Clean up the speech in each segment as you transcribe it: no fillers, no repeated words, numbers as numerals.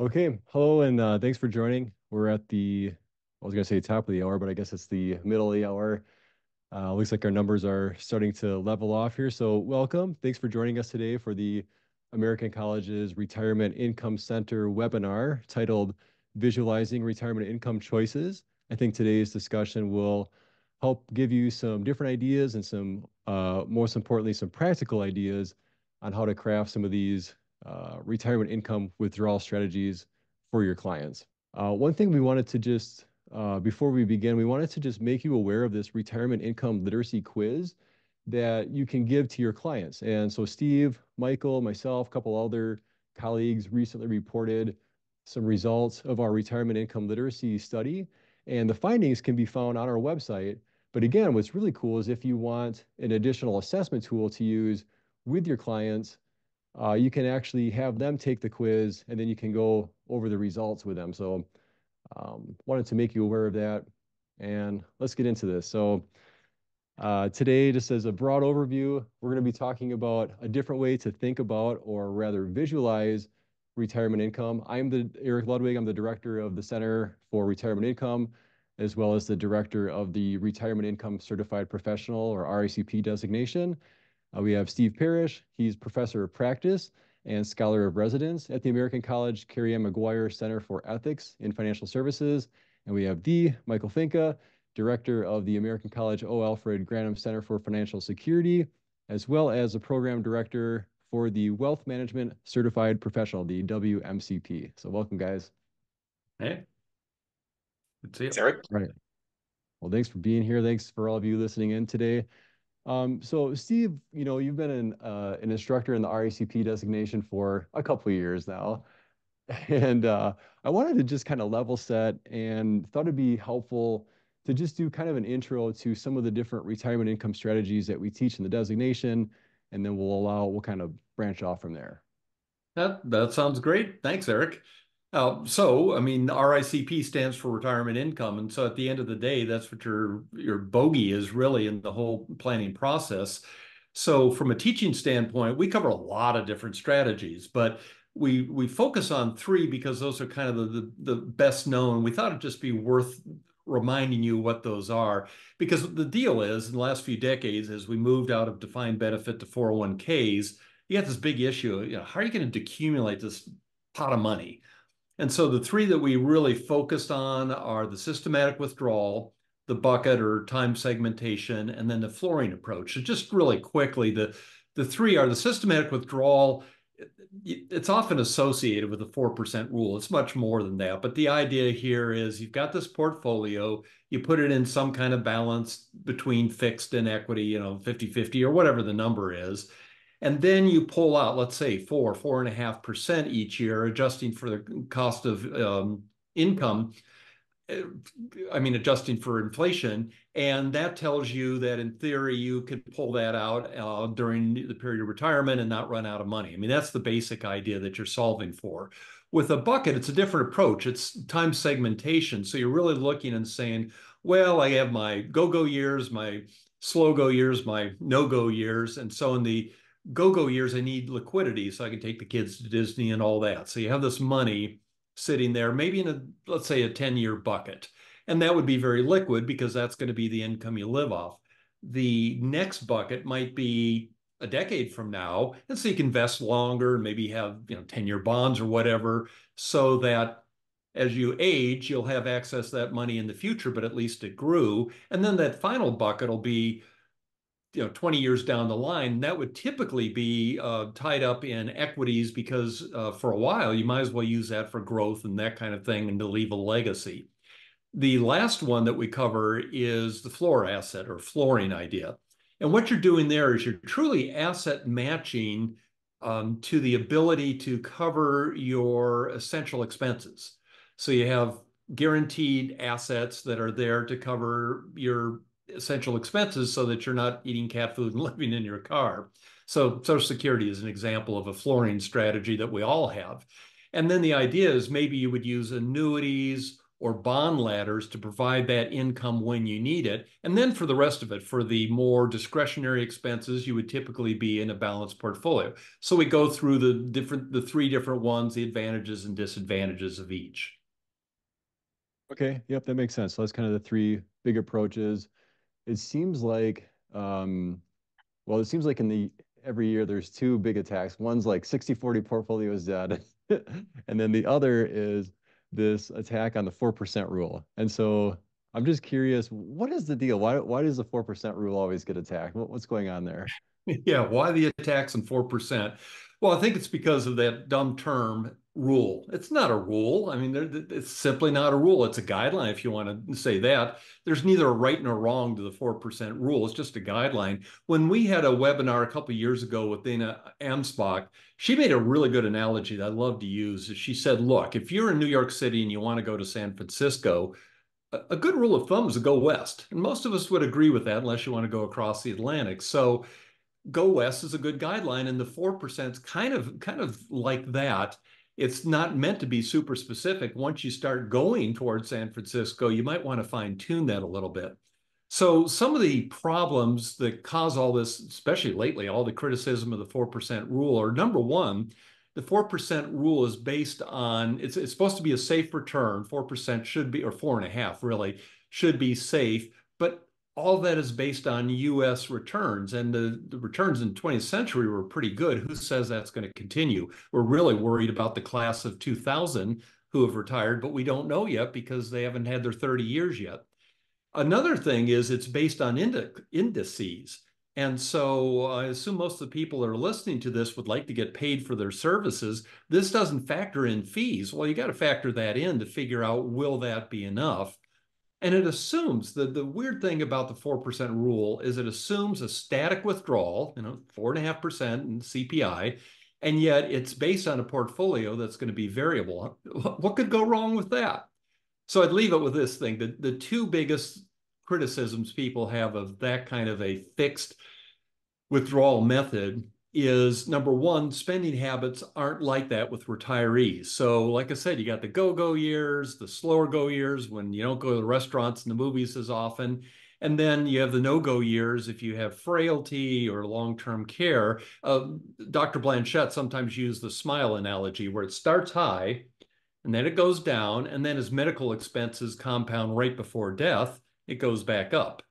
Okay, hello and thanks for joining. We're at I was gonna say top of the hour, but I guess it's the middle of the hour. Looks like our numbers are starting to level off here. So welcome. Thanks for joining us today for the American Colleges Retirement Income Center webinar titled Visualizing Retirement Income Choices. I think today's discussion will help give you some different ideas and some, most importantly, some practical ideas on how to craft some of these retirement income withdrawal strategies for your clients. One thing we wanted to just before we begin, we wanted to just make you aware of this retirement income literacy quiz that you can give to your clients. And so Steve, Michael, myself, a couple other colleagues recently reported some results of our retirement income literacy study. And the findings can be found on our website. But again, what's really cool is if you want an additional assessment tool to use with your clients, you can actually have them take the quiz and then you can go over the results with them. So wanted to make you aware of that. And let's get into this. So today, just as a broad overview, we're going to be talking about a different way to think about, or rather visualize, retirement income. I'm Eric Ludwig. I'm the director of the Center for Retirement Income, as well as the director of the Retirement Income Certified Professional, or RICP designation. We have Steve Parrish. He's professor of practice and scholar of residence at the American College Carrie M. McGuire Center for Ethics in Financial Services. And we have Michael Finke, director of the American College O. Alfred Granum Center for Financial Security, as well as a program director for the Wealth Management Certified Professional, the WMCP. So welcome, guys. Hey, good to see Thanks, you. Eric. All right. Well, thanks for being here. Thanks for all of you listening in today. So Steve, you've been an instructor in the RACP designation for a couple of years now. And I wanted to just kind of level set and thought it'd be helpful to just do kind of an intro to some of the different retirement income strategies that we teach in the designation, and then we'll kind of branch off from there. That sounds great. Thanks, Eric. I mean, RICP stands for retirement income, and so at the end of the day, that's what your bogey is really in the whole planning process. So, from a teaching standpoint, we cover a lot of different strategies, but we focus on three because those are kind of the best known. We thought it'd just be worth reminding you what those are, because the deal is, in the last few decades, as we moved out of defined benefit to 401ks, you got this big issue. How are you going to accumulate this pot of money? And so the three that we really focused on are the systematic withdrawal, the bucket or time segmentation, and then the flooring approach. So just really quickly, the three are the systematic withdrawal. It's often associated with the 4% rule. It's much more than that. But the idea here is you've got this portfolio, you put it in some kind of balance between fixed and equity, 50-50 or whatever the number is. And then you pull out, let's say, 4.5% each year, adjusting for the cost of income. I mean, adjusting for inflation. And that tells you that in theory, you could pull that out during the period of retirement and not run out of money. I mean, that's the basic idea that you're solving for. With a bucket, it's a different approach. It's time segmentation. So you're really looking and saying, well, I have my go-go years, my slow-go years, my no-go years. And so in the go-go years, I need liquidity so I can take the kids to Disney and all that. So you have this money sitting there, maybe in let's say a 10-year bucket. And that would be very liquid because that's going to be the income you live off. The next bucket might be a decade from now. And so you can invest longer, maybe have 10-year bonds or whatever, so that as you age, you'll have access to that money in the future, but at least it grew. And then that final bucket will be 20 years down the line, that would typically be tied up in equities because for a while, you might as well use that for growth and that kind of thing and to leave a legacy. The last one that we cover is the floor asset or flooring idea. And what you're doing there is you're truly asset matching to the ability to cover your essential expenses. So you have guaranteed assets that are there to cover your essential expenses so that you're not eating cat food and living in your car. So Social Security is an example of a flooring strategy that we all have. And then the idea is maybe you would use annuities or bond ladders to provide that income when you need it. And then for the rest of it, for the more discretionary expenses, you would typically be in a balanced portfolio. So we go through the three different ones, the advantages and disadvantages of each. Okay, yep, that makes sense. So that's kind of the three big approaches. It seems like, well, it seems like in the every year there's two big attacks. One's like 60-40 portfolio is dead, and then the other is this attack on the 4% rule. And so I'm just curious, what is the deal? Why does the 4% rule always get attacked? What's going on there? Yeah, why the attacks on 4%? Well, I think it's because of that dumb term rule. It's not a rule. I mean, it's simply not a rule. It's a guideline, if you want to say that. There's neither a right nor wrong to the 4% rule. It's just a guideline. When we had a webinar a couple of years ago with Dana Amsbach, she made a really good analogy that I love to use. She said, look, if you're in New York City and you want to go to San Francisco, a good rule of thumb is to go west. And most of us would agree with that unless you want to go across the Atlantic. So go west is a good guideline, and the 4% is kind of like that. It's not meant to be super specific. Once you start going towards San Francisco, you might want to fine tune that a little bit. So some of the problems that cause all this, especially lately, all the criticism of the 4% rule are, number one, the 4% rule is based on, it's supposed to be a safe return. 4% should be, or 4.5 really, should be safe. But all that is based on US returns, and the returns in the 20th century were pretty good. Who says that's going to continue? We're really worried about the class of 2000 who have retired, but we don't know yet because they haven't had their 30 years yet. Another thing is it's based on indices. And so I assume most of the people that are listening to this would like to get paid for their services. This doesn't factor in fees. Well, you got to factor that in to figure out, will that be enough? And it assumes that the weird thing about the 4% rule is it assumes a static withdrawal, 4.5% in CPI, and yet it's based on a portfolio that's going to be variable. What could go wrong with that? So I'd leave it with this thing. The two biggest criticisms people have of that kind of a fixed withdrawal method is, number one, spending habits aren't like that with retirees. So, like I said, you got the go-go years, the slower go years when you don't go to the restaurants and the movies as often. And then you have the no-go years if you have frailty or long-term care. Dr. Blanchett sometimes used the smile analogy where it starts high and then it goes down. And then as medical expenses compound right before death, it goes back up.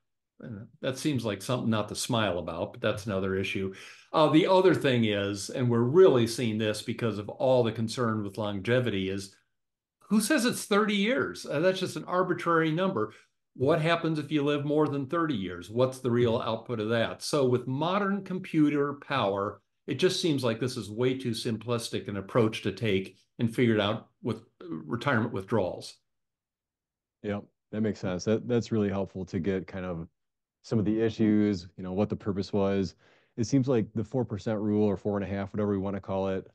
That seems like something not to smile about, but that's another issue. The other thing is, and we're really seeing this because of all the concern with longevity, is who says it's 30 years? That's just an arbitrary number. What happens if you live more than 30 years? What's the real output of that? So with modern computer power, it just seems like this is way too simplistic an approach to take and figure it out with retirement withdrawals. Yep, that makes sense. That's really helpful to get kind of some of the issues, what the purpose was. It seems like the 4% rule or 4.5, whatever we want to call it,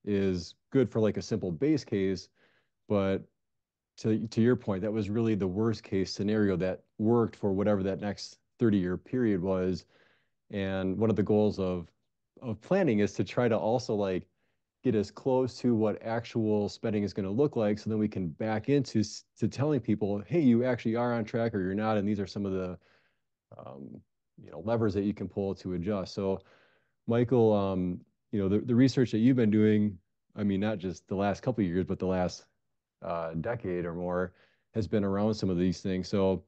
is good for like a simple base case. But to your point, that was really the worst case scenario that worked for whatever that next 30-year period was. And one of the goals of planning is to try to also like get as close to what actual spending is going to look like, so then we can back into to telling people, hey, you actually are on track or you're not, and these are some of the um, levers that you can pull to adjust. So, Michael, the research that you've been doing, I mean, not just the last couple of years, but the last decade or more, has been around some of these things. So,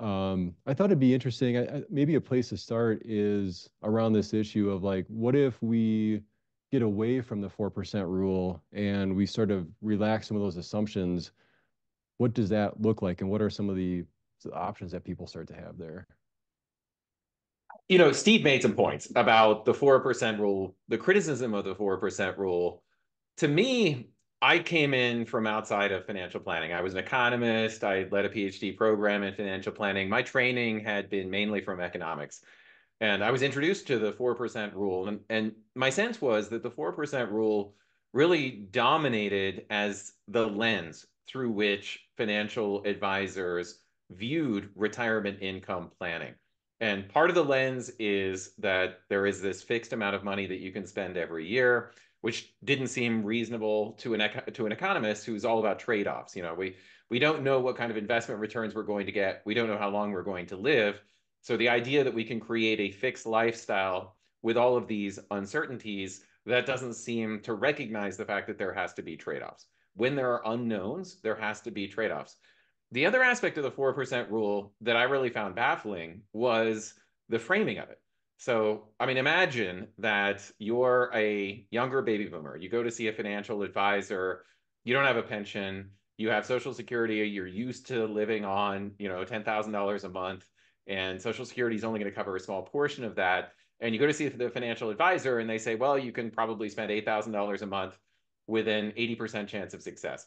I thought it'd be interesting. Maybe a place to start is around this issue of like, what if we get away from the 4% rule and we sort of relax some of those assumptions? What does that look like, and what are some of the options that people start to have there? Steve made some points about the 4% rule, the criticism of the 4% rule. To me, I came in from outside of financial planning. I was an economist. I led a PhD program in financial planning. My training had been mainly from economics. And I was introduced to the 4% rule. And my sense was that the 4% rule really dominated as the lens through which financial advisors viewed retirement income planning. And part of the lens is that there is this fixed amount of money that you can spend every year. which didn't seem reasonable to an economist who's all about trade-offs. We don't know what kind of investment returns we're going to get. We don't know how long we're going to live. So the idea that we can create a fixed lifestyle with all of these uncertainties, that doesn't seem to recognize the fact that there has to be trade-offs. When there are unknowns, there has to be trade-offs. The other aspect of the 4% rule that I really found baffling was the framing of it. So, I mean, imagine that you're a younger baby boomer. You go to see a financial advisor. You don't have a pension. You have Social Security. You're used to living on, $10,000 a month, and Social Security is only going to cover a small portion of that. And you go to see the financial advisor, and they say, well, you can probably spend $8,000 a month with an 80% chance of success.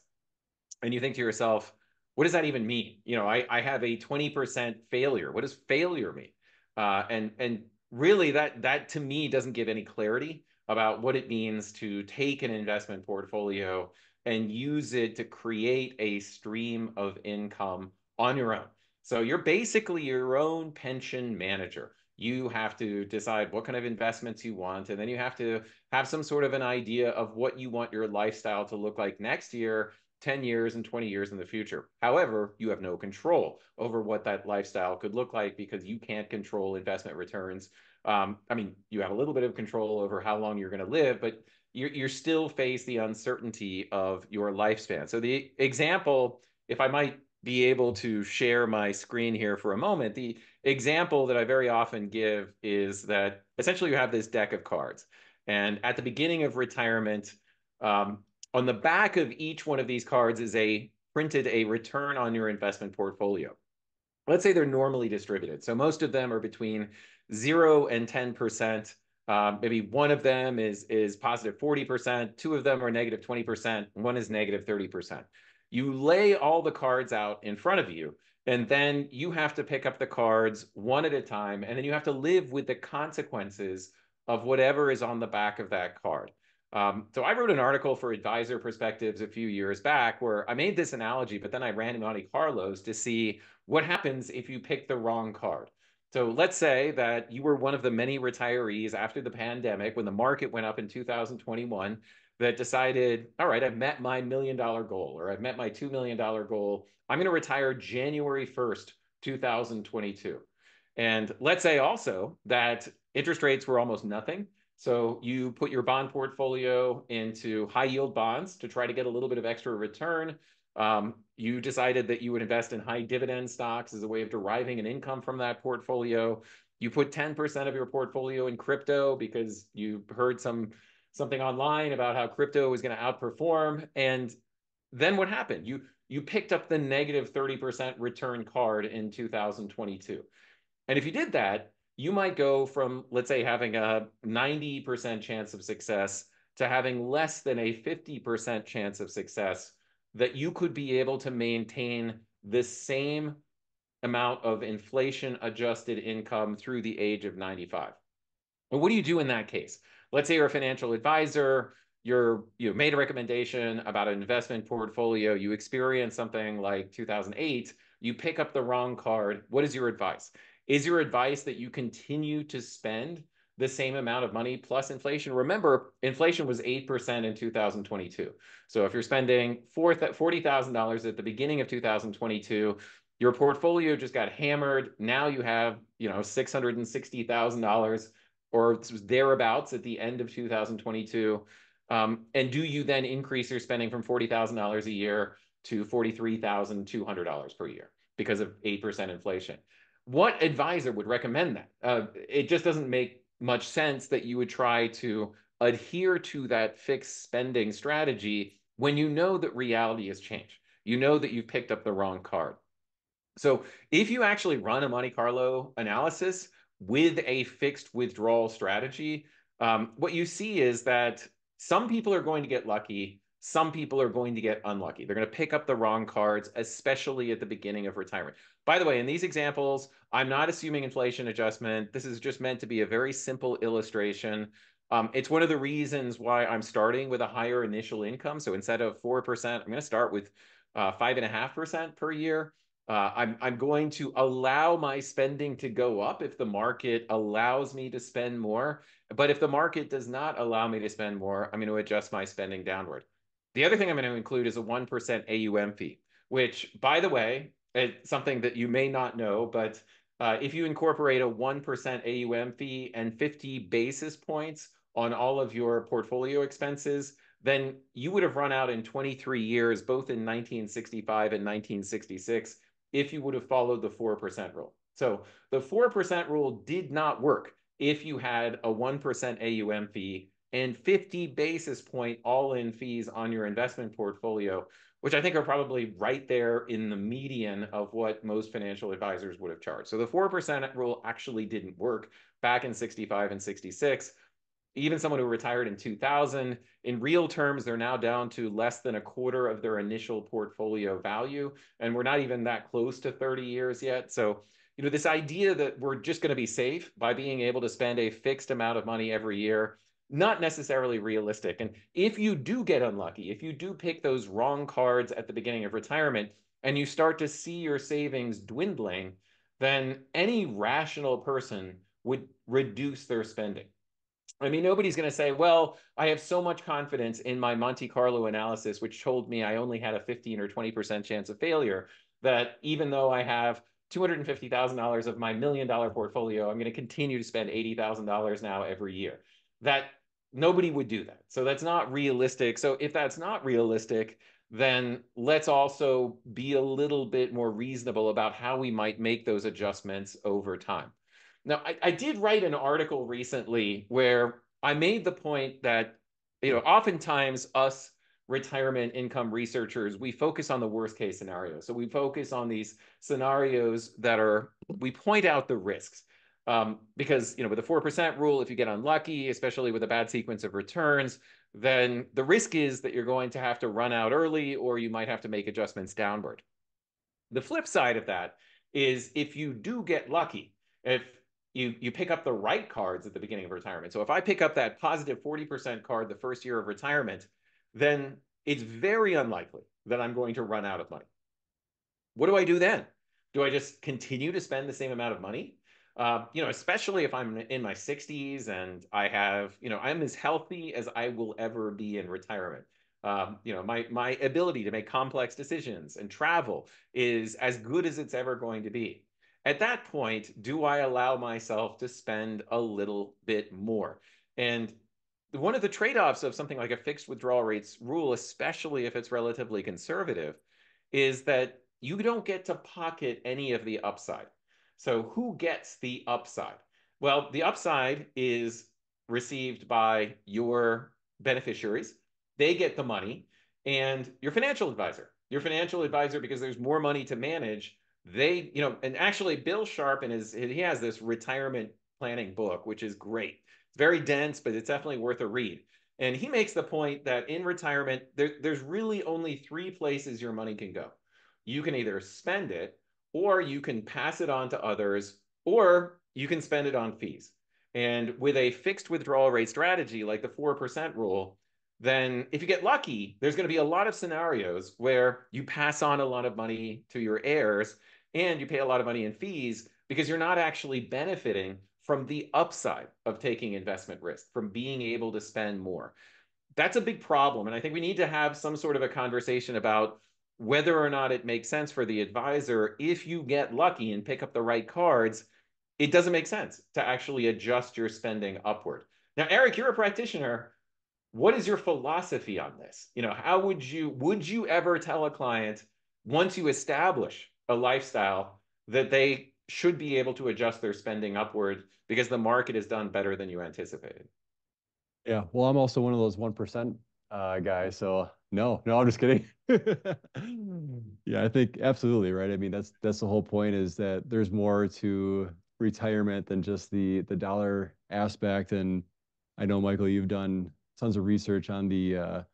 And you think to yourself, what does that even mean? I have a 20% failure. What does failure mean? And really, that to me doesn't give any clarity about what it means to take an investment portfolio and use it to create a stream of income on your own. So you're basically your own pension manager. You have to decide what kind of investments you want, and then you have to have some sort of an idea of what you want your lifestyle to look like next year, 10 years and 20 years in the future. However, you have no control over what that lifestyle could look like because you can't control investment returns. I mean, you have a little bit of control over how long you're going to live, but you're still face the uncertainty of your lifespan. So the example, if I might be able to share my screen here for a moment, the example that I very often give is that essentially you have this deck of cards. And at the beginning of retirement, on the back of each one of these cards is printed a return on your investment portfolio. Let's say they're normally distributed. So most of them are between 0 and 10%. Maybe one of them is positive 40%, two of them are negative 20%, one is negative 30%. You lay all the cards out in front of you, and then you have to pick up the cards one at a time, and then you have to live with the consequences of whatever is on the back of that card. So I wrote an article for Advisor Perspectives a few years back where I made this analogy, but then I ran Monte Carlos to see what happens if you pick the wrong card. So let's say that you were one of the many retirees after the pandemic when the market went up in 2021 that decided, all right, I've met my $1 million goal, or I've met my $2 million goal. I'm going to retire January 1st, 2022. And let's say also that interest rates were almost nothing. So you put your bond portfolio into high yield bonds to try to get a little bit of extra return. You decided that you would invest in high dividend stocks as a way of deriving an income from that portfolio. You put 10% of your portfolio in crypto because you heard something online about how crypto was going to outperform. And then what happened? You picked up the negative 30% return card in 2022. And if you did that, you might go from, let's say, having a 90% chance of success to having less than a 50% chance of success, that you could be able to maintain the same amount of inflation adjusted income through the age of 95. Well, what do you do in that case? Let's say you're a financial advisor, you made a recommendation about an investment portfolio, you experience something like 2008, you pick up the wrong card. What is your advice? Is your advice that you continue to spend the same amount of money plus inflation? Remember, inflation was 8% in 2022. So if you're spending $40,000 at the beginning of 2022, your portfolio just got hammered. Now you have, $660,000 or thereabouts at the end of 2022. And do you then increase your spending from $40,000 a year to $43,200 per year because of 8% inflation? What advisor would recommend that? It just doesn't make much sense that you would try to adhere to that fixed spending strategy when you know that reality has changed. You know that you've picked up the wrong card. So if you actually run a Monte Carlo analysis with a fixed withdrawal strategy, what you see is that some people are going to get lucky. Some people are going to get unlucky. They're going to pick up the wrong cards, especially at the beginning of retirement. By the way, in these examples, I'm not assuming inflation adjustment. This is just meant to be a very simple illustration. It's one of the reasons why I'm starting with a higher initial income. So instead of 4%, I'm going to start with 5.5% per year. I'm going to allow my spending to go up if the market allows me to spend more. But if the market does not allow me to spend more, I'm going to adjust my spending downward. The other thing I'm going to include is a 1% AUM fee, which, by the way, it's something that you may not know, but if you incorporate a 1% AUM fee and 50 basis points on all of your portfolio expenses, then you would have run out in 23 years, both in 1965 and 1966, if you would have followed the 4% rule. So the 4% rule did not work if you had a 1% AUM fee and 50 basis point all-in fees on your investment portfolio, which I think are probably right there in the median of what most financial advisors would have charged. So the 4% rule actually didn't work back in 65 and 66. Even someone who retired in 2000, in real terms, they're now down to less than a quarter of their initial portfolio value. And we're not even that close to 30 years yet. So, this idea that we're just going to be safe by being able to spend a fixed amount of money every year, not necessarily realistic. And if you do get unlucky, if you do pick those wrong cards at the beginning of retirement and you start to see your savings dwindling, then any rational person would reduce their spending. I mean, nobody's going to say, well, I have so much confidence in my Monte Carlo analysis, which told me I only had a 15 or 20% chance of failure, that even though I have $250,000 of my $1 million portfolio, I'm going to continue to spend $80,000 now every year. That nobody would do that. So that's not realistic. So if that's not realistic, then let's also be a little bit more reasonable about how we might make those adjustments over time. Now, I did write an article recently where I made the point that, oftentimes us retirement income researchers, we focus on the worst case scenario. So we focus on these scenarios we point out the risks. Because, with the 4% rule, if you get unlucky, especially with a bad sequence of returns, then the risk is that you're going to have to run out early, or you might have to make adjustments downward. The flip side of that is if you do get lucky, if you pick up the right cards at the beginning of retirement. So if I pick up that positive 40% card the first year of retirement, then it's very unlikely that I'm going to run out of money. What do I do then? Do I just continue to spend the same amount of money? Especially if I'm in my 60s and I'm as healthy as I will ever be in retirement. My ability to make complex decisions and travel is as good as it's ever going to be. At that point, do I allow myself to spend a little bit more? And one of the trade-offs of something like a fixed withdrawal rates rule, especially if it's relatively conservative, is that you don't get to pocket any of the upside. So who gets the upside? Well, the upside is received by your beneficiaries. They get the money, and your financial advisor. Your financial advisor, because there's more money to manage, and actually Bill Sharp he has this retirement planning book, which is great. It's very dense, but it's definitely worth a read. And he makes the point that in retirement, there's really only 3 places your money can go. You can either spend it, or you can pass it on to others, or you can spend it on fees. And with a fixed withdrawal rate strategy like the 4% rule, then if you get lucky, there's going to be a lot of scenarios where you pass on a lot of money to your heirs and you pay a lot of money in fees because you're not actually benefiting from the upside of taking investment risk, from being able to spend more. That's a big problem. And I think we need to have some sort of a conversation about whether or not it makes sense for the advisor, if you get lucky and pick up the right cards, it doesn't make sense to actually adjust your spending upward. Now, Eric, you're a practitioner. What is your philosophy on this? How would you ever tell a client, once you establish a lifestyle, that they should be able to adjust their spending upward because the market has done better than you anticipated? Yeah, well, I'm also one of those 1% guys. So no, I'm just kidding. Yeah, I think absolutely right. I mean, that's the whole point, is that there's more to retirement than just the dollar aspect. And I know, Michael, you've done tons of research on the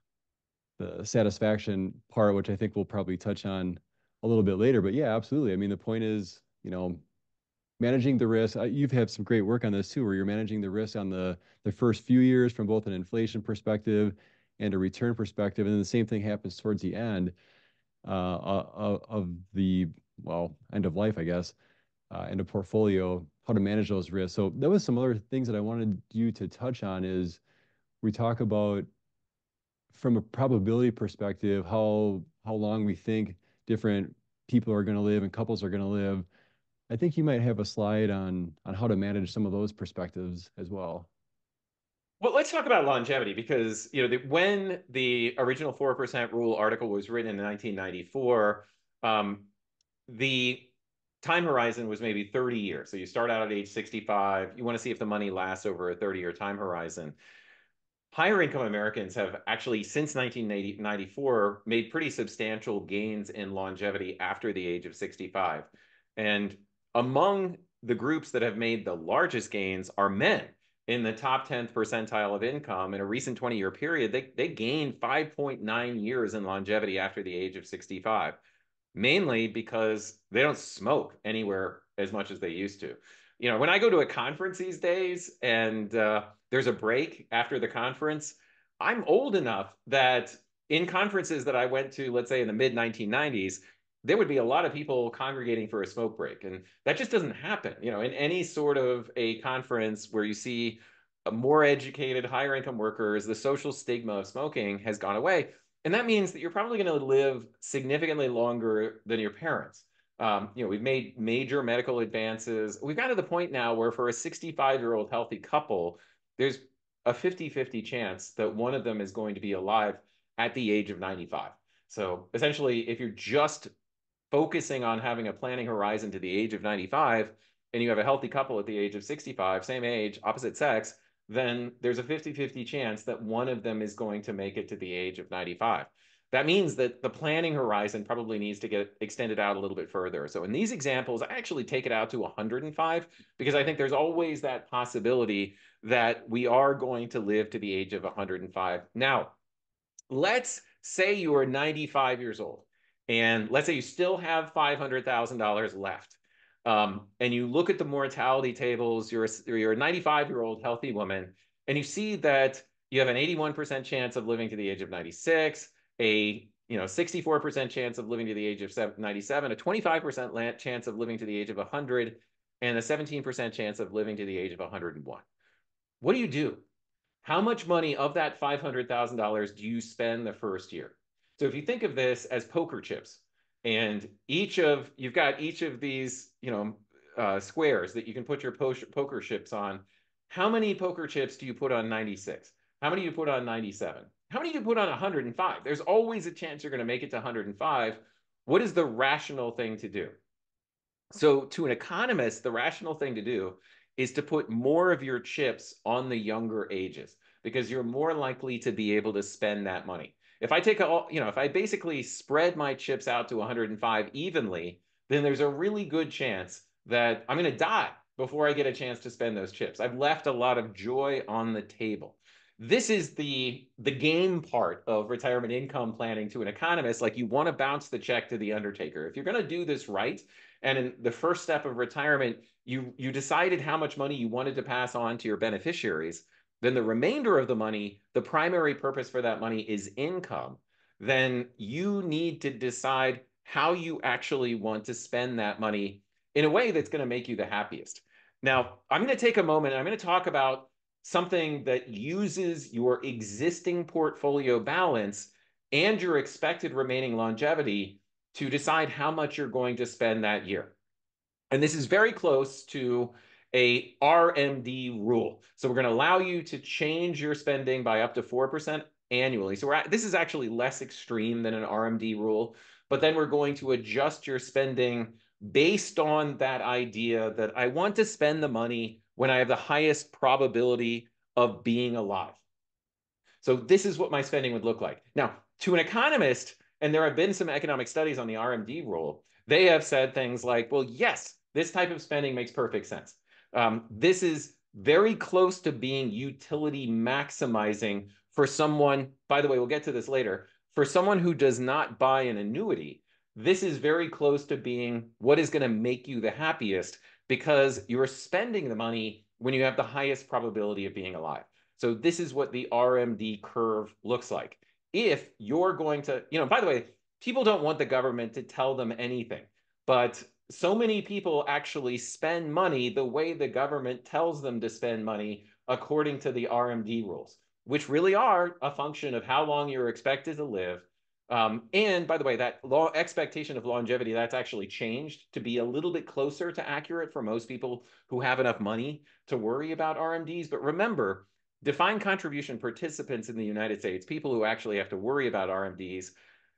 satisfaction part, which I think we'll probably touch on a little bit later. But yeah, absolutely. I mean, the point is, managing the risk. You've had some great work on this too, where you're managing the risk on the first few years from both an inflation perspective and a return perspective. And then the same thing happens towards the end of the well, end of life, I guess, and a portfolio, how to manage those risks. So that was some other things that I wanted you to touch on is we talk about from a probability perspective, how long we think different people are going to live and couples are going to live. I think you might have a slide on how to manage some of those perspectives as well. Well, let's talk about longevity because when the original 4% rule article was written in 1994, the time horizon was maybe 30 years. So you start out at age 65. You want to see if the money lasts over a 30-year time horizon. Higher income Americans have actually, since 1994, made pretty substantial gains in longevity after the age of 65. And among the groups that have made the largest gains are men in the top 10th percentile of income. In a recent 20-year period, they gained 5.9 years in longevity after the age of 65, mainly because they don't smoke anywhere as much as they used to. When I go to a conference these days and there's a break after the conference, I'm old enough that in conferences that I went to, let's say in the mid 1990s, there would be a lot of people congregating for a smoke break. And that just doesn't happen. In any sort of a conference where you see more educated, higher income workers, the social stigma of smoking has gone away. And that means that you're probably going to live significantly longer than your parents. We've made major medical advances. We've got to the point now where for a 65-year-old healthy couple, there's a 50-50 chance that one of them is going to be alive at the age of 95. So essentially, if you're just focusing on having a planning horizon to the age of 95, and you have a healthy couple at the age of 65, same age, opposite sex, then there's a 50-50 chance that one of them is going to make it to the age of 95. That means that the planning horizon probably needs to get extended out a little bit further. So in these examples, I actually take it out to 105 because I think there's always that possibility that we are going to live to the age of 105. Now, let's say you are 95 years old and let's say you still have $500,000 left. And you look at the mortality tables, you're a 95-year-old healthy woman, and you see that you have an 81% chance of living to the age of 96, a 64% chance of living to the age of 97, a 25% chance of living to the age of 100, and a 17% chance of living to the age of 101. What do you do? How much money of that $500,000 do you spend the first year? So if you think of this as poker chips, and you've got each of these, squares that you can put your poker chips on. How many poker chips do you put on 96? How many do you put on 97? How many do you put on 105? There's always a chance you're going to make it to 105. What is the rational thing to do? So to an economist, the rational thing to do is to put more of your chips on the younger ages because you're more likely to be able to spend that money. If I basically spread my chips out to 105 evenly, then there's a really good chance that I'm going to die before I get a chance to spend those chips. I've left a lot of joy on the table. This is the game part of retirement income planning to an economist. Like, you want to bounce the check to the undertaker. If you're going to do this right, and in the first step of retirement, you decided how much money you wanted to pass on to your beneficiaries, then the remainder of the money, the primary purpose for that money is income, then you need to decide how you actually want to spend that money in a way that's going to make you the happiest. Now, I'm going to take a moment and I'm going to talk about something that uses your existing portfolio balance and your expected remaining longevity to decide how much you're going to spend that year. And this is very close to a RMD rule. So we're going to allow you to change your spending by up to 4% annually. So this is actually less extreme than an RMD rule, but then we're going to adjust your spending based on that idea that I want to spend the money when I have the highest probability of being alive. So this is what my spending would look like. Now, to an economist, and there have been some economic studies on the RMD rule, they have said things like, well, yes, this type of spending makes perfect sense. This is very close to being utility maximizing for someone, by the way, we'll get to this later, for someone who does not buy an annuity. This is very close to being what is going to make you the happiest because you're spending the money when you have the highest probability of being alive. So this is what the RMD curve looks like. If you're going to, by the way, people don't want the government to tell them anything. But so many people actually spend money the way the government tells them to spend money according to the RMD rules, which really are a function of how long you're expected to live. And by the way, that expectation of longevity, that's actually changed to be a little bit closer to accurate for most people who have enough money to worry about RMDs. But remember, defined contribution participants in the United States, people who actually have to worry about RMDs,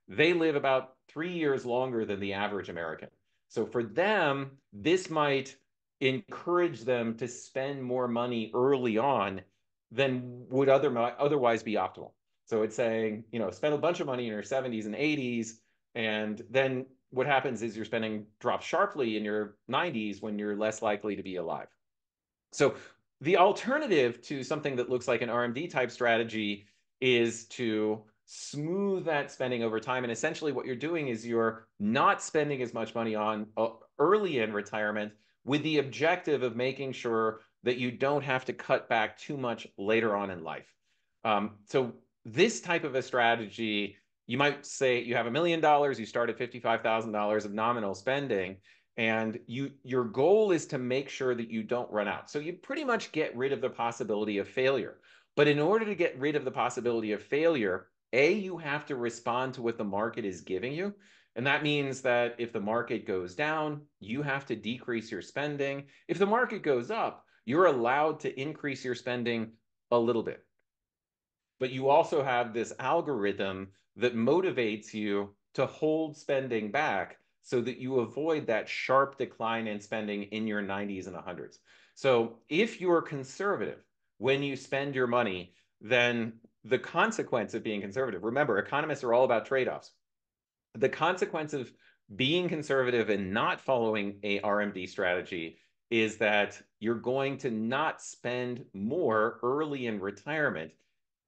they live about 3 years longer than the average American. So for them, this might encourage them to spend more money early on than would otherwise be optimal. So it's saying, spend a bunch of money in your 70s and 80s, and then what happens is your spending drops sharply in your 90s when you're less likely to be alive. So the alternative to something that looks like an RMD type strategy is to smooth that spending over time. And essentially what you're doing is you're not spending as much money on early in retirement with the objective of making sure that you don't have to cut back too much later on in life. So this type of a strategy, you might say you have $1 million, you start at $55,000 of nominal spending, and your goal is to make sure that you don't run out. So you pretty much get rid of the possibility of failure. But in order to get rid of the possibility of failure, you have to respond to what the market is giving you. And that means that if the market goes down, you have to decrease your spending. If the market goes up, you're allowed to increase your spending a little bit. But you also have this algorithm that motivates you to hold spending back so that you avoid that sharp decline in spending in your 90s and 100s. So if you're conservative when you spend your money, then the consequence of being conservative, remember, economists are all about trade-offs. The consequence of being conservative and not following a RMD strategy is that you're going to not spend more early in retirement.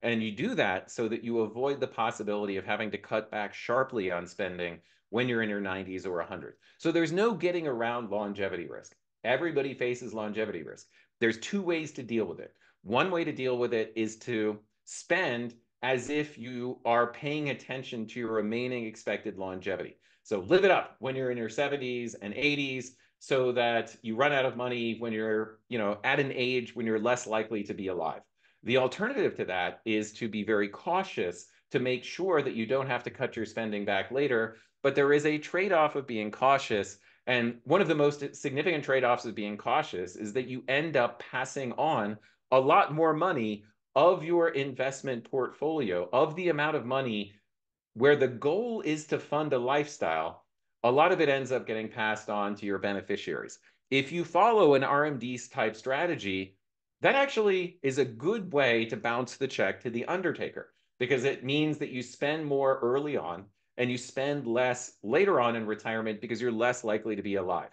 And you do that so that you avoid the possibility of having to cut back sharply on spending when you're in your 90s or 100. So there's no getting around longevity risk. Everybody faces longevity risk. There's two ways to deal with it. One way to deal with it is to spend as if you are paying attention to your remaining expected longevity. So live it up when you're in your 70s and 80s so that you run out of money when you're, at an age when you're less likely to be alive. The alternative to that is to be very cautious to make sure that you don't have to cut your spending back later. But there is a trade-off of being cautious. And one of the most significant trade-offs of being cautious is that you end up passing on a lot more money of your investment portfolio, of the amount of money where the goal is to fund a lifestyle. A lot of it ends up getting passed on to your beneficiaries. If you follow an RMD type strategy, that actually is a good way to bounce the check to the undertaker, because it means that you spend more early on and you spend less later on in retirement because you're less likely to be alive.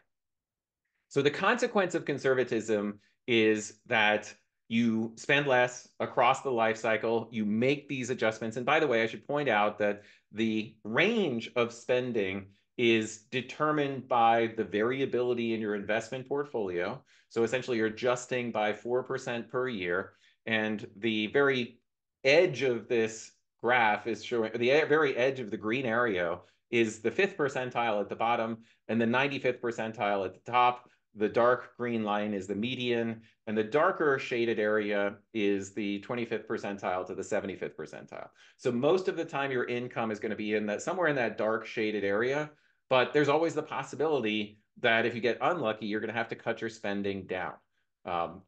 So the consequence of conservatism is that you spend less across the life cycle, you make these adjustments. And by the way, I should point out that the range of spending is determined by the variability in your investment portfolio. So essentially you're adjusting by 4% per year. And the very edge of this graph is showing, the very edge of the green arrow is the 5th percentile at the bottom and the 95th percentile at the top. The dark green line is the median, and the darker shaded area is the 25th percentile to the 75th percentile. So most of the time your income is going to be in that, somewhere in that dark shaded area, but there's always the possibility that if you get unlucky, you're going to have to cut your spending down,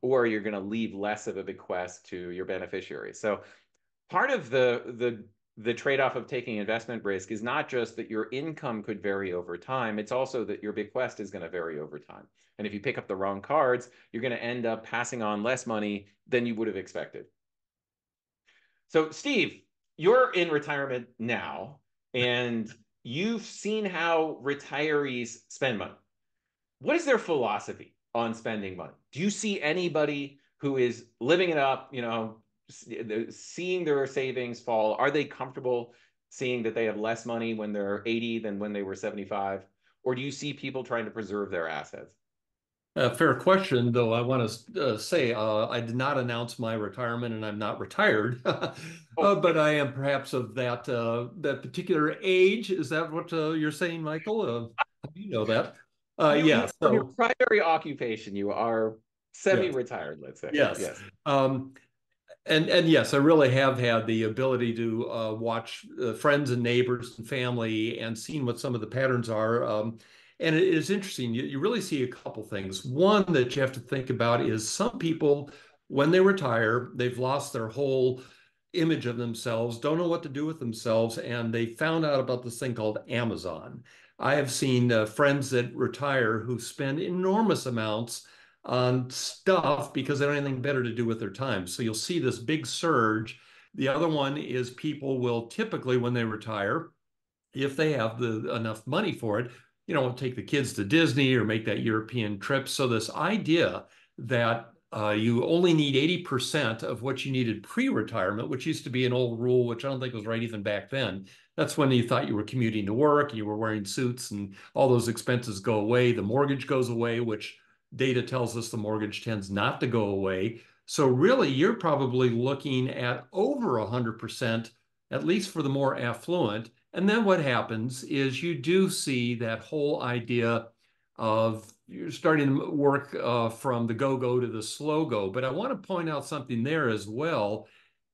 or you're going to leave less of a bequest to your beneficiaries. So part of the trade-off of taking investment risk is not just that your income could vary over time, it's also that your bequest is going to vary over time. And if you pick up the wrong cards, you're going to end up passing on less money than you would have expected. So Steve, you're in retirement now, and you've seen how retirees spend money. What is their philosophy on spending money? Do you see anybody who is living it up, seeing their savings fall? Are they comfortable seeing that they have less money when they're 80 than when they were 75? Or do you see people trying to preserve their assets? Fair question, though I want to say I did not announce my retirement and I'm not retired, but I am perhaps of that particular age. Is that what you're saying, Michael? You know that. You Yeah. from your So primary occupation, you are yes, semi-retired, let's say. yes. Yes. And yes, I really have had the ability to watch friends and neighbors and family and seen what some of the patterns are. And it is interesting. You really see a couple things. One that you have to think about is some people, when they retire, they've lost their whole image of themselves, don't know what to do with themselves, and they found out about this thing called Amazon. I have seen friends that retire who spend enormous amounts on stuff because they don't have anything better to do with their time. So you'll see this big surge. The other one is people will typically, when they retire, if they have enough money for it, take the kids to Disney or make that European trip. So this idea that you only need 80% of what you needed pre-retirement, which used to be an old rule, which I don't think was right even back then. That's when you thought you were commuting to work and you were wearing suits and all those expenses go away. The mortgage goes away, which data tells us the mortgage tends not to go away. So really, you're probably looking at over 100%, at least for the more affluent. And then what happens is you do see that whole idea of you're starting to work from the go-go to the slow-go. But I want to point out something there as well,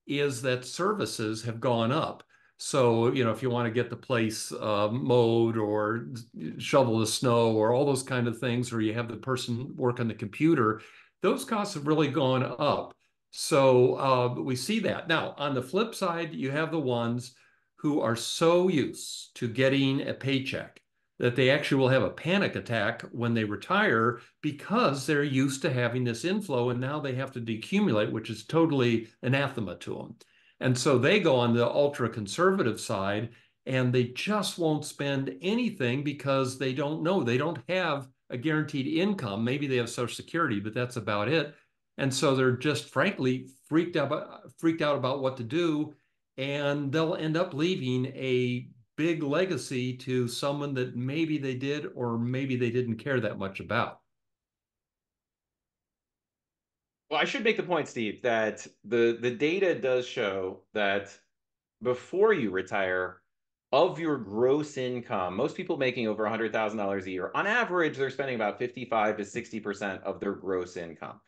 is that services have gone up. So, if you want to get the place mowed or shovel the snow or all those kind of things, or you have the person work on the computer, those costs have really gone up. So we see that. Now, on the flip side, you have the ones who are so used to getting a paycheck that they actually will have a panic attack when they retire because they're used to having this inflow and now they have to decumulate, which is totally anathema to them. And so they go on the ultra conservative side and they just won't spend anything because they don't know. They don't have a guaranteed income. Maybe they have Social Security, but that's about it. And so they're just frankly freaked out about what to do. And they'll end up leaving a big legacy to someone that maybe they did or maybe they didn't care that much about. Well, I should make the point, Steve, that the data does show that before you retire, of your gross income, most people making over $100,000 a year, on average, they're spending about 55 to 60% of their gross income.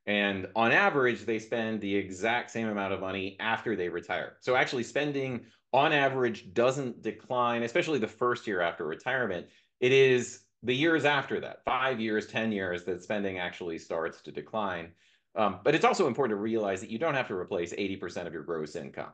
And on average, they spend the exact same amount of money after they retire. So actually, spending on average doesn't decline, especially the first year after retirement. It is the years after that, 5 years, 10 years, that spending actually starts to decline. But it's also important to realize that you don't have to replace 80% of your gross income.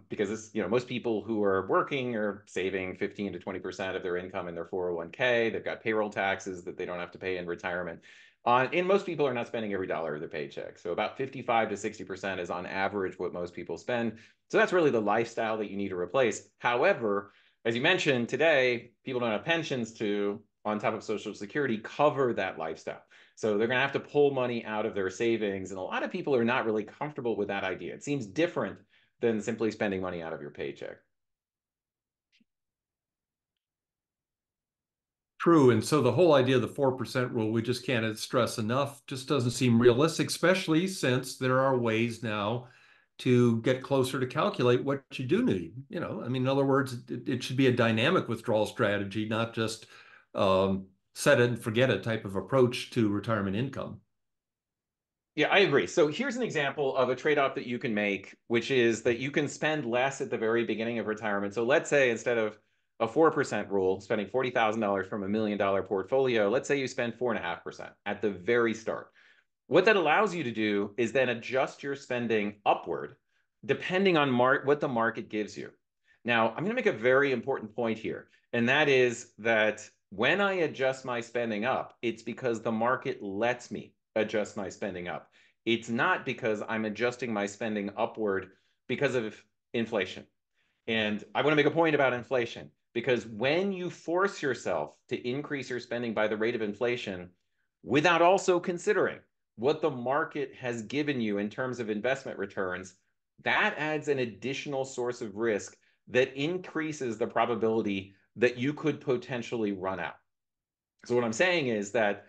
Because it's, most people who are working are saving 15 to 20% of their income in their 401k. They've got payroll taxes that they don't have to pay in retirement. And most people are not spending every dollar of their paycheck. So about 55 to 60% is on average what most people spend. So that's really the lifestyle that you need to replace. However, as you mentioned today, people don't have pensions to, on top of Social Security, cover that lifestyle. So they're going to have to pull money out of their savings. And a lot of people are not really comfortable with that idea. It seems different than simply spending money out of your paycheck. True. And so the whole idea of the 4% rule, we just can't stress enough, just doesn't seem realistic, especially since there are ways now to get closer to calculate what you do need. In other words, it should be a dynamic withdrawal strategy, not just set it and forget it type of approach to retirement income. Yeah, I agree. So here's an example of a trade-off that you can make, which is that you can spend less at the very beginning of retirement. So let's say instead of a 4% rule, spending $40,000 from $1 million portfolio, let's say you spend 4.5% at the very start. What that allows you to do is then adjust your spending upward depending on what the market gives you. Now, I'm going to make a very important point here, and that is that when I adjust my spending up, it's because the market lets me adjust my spending up. It's not because I'm adjusting my spending upward because of inflation. And I want to make a point about inflation because when you force yourself to increase your spending by the rate of inflation without also considering what the market has given you in terms of investment returns, that adds an additional source of risk that increases the probability that you could potentially run out. So what I'm saying is that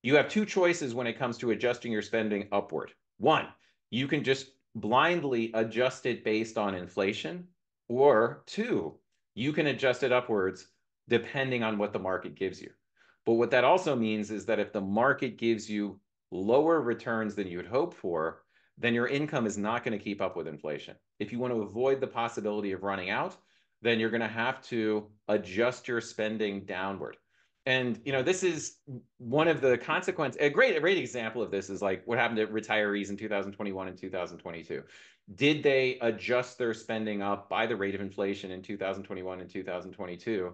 you have two choices when it comes to adjusting your spending upward. One, you can just blindly adjust it based on inflation, or two, you can adjust it upwards depending on what the market gives you. But what that also means is that if the market gives you lower returns than you would hope for, then your income is not going to keep up with inflation. If you want to avoid the possibility of running out, then you're going to have to adjust your spending downward. And this is one of the consequences. A great example of this is like what happened to retirees in 2021 and 2022. Did they adjust their spending up by the rate of inflation in 2021 and 2022?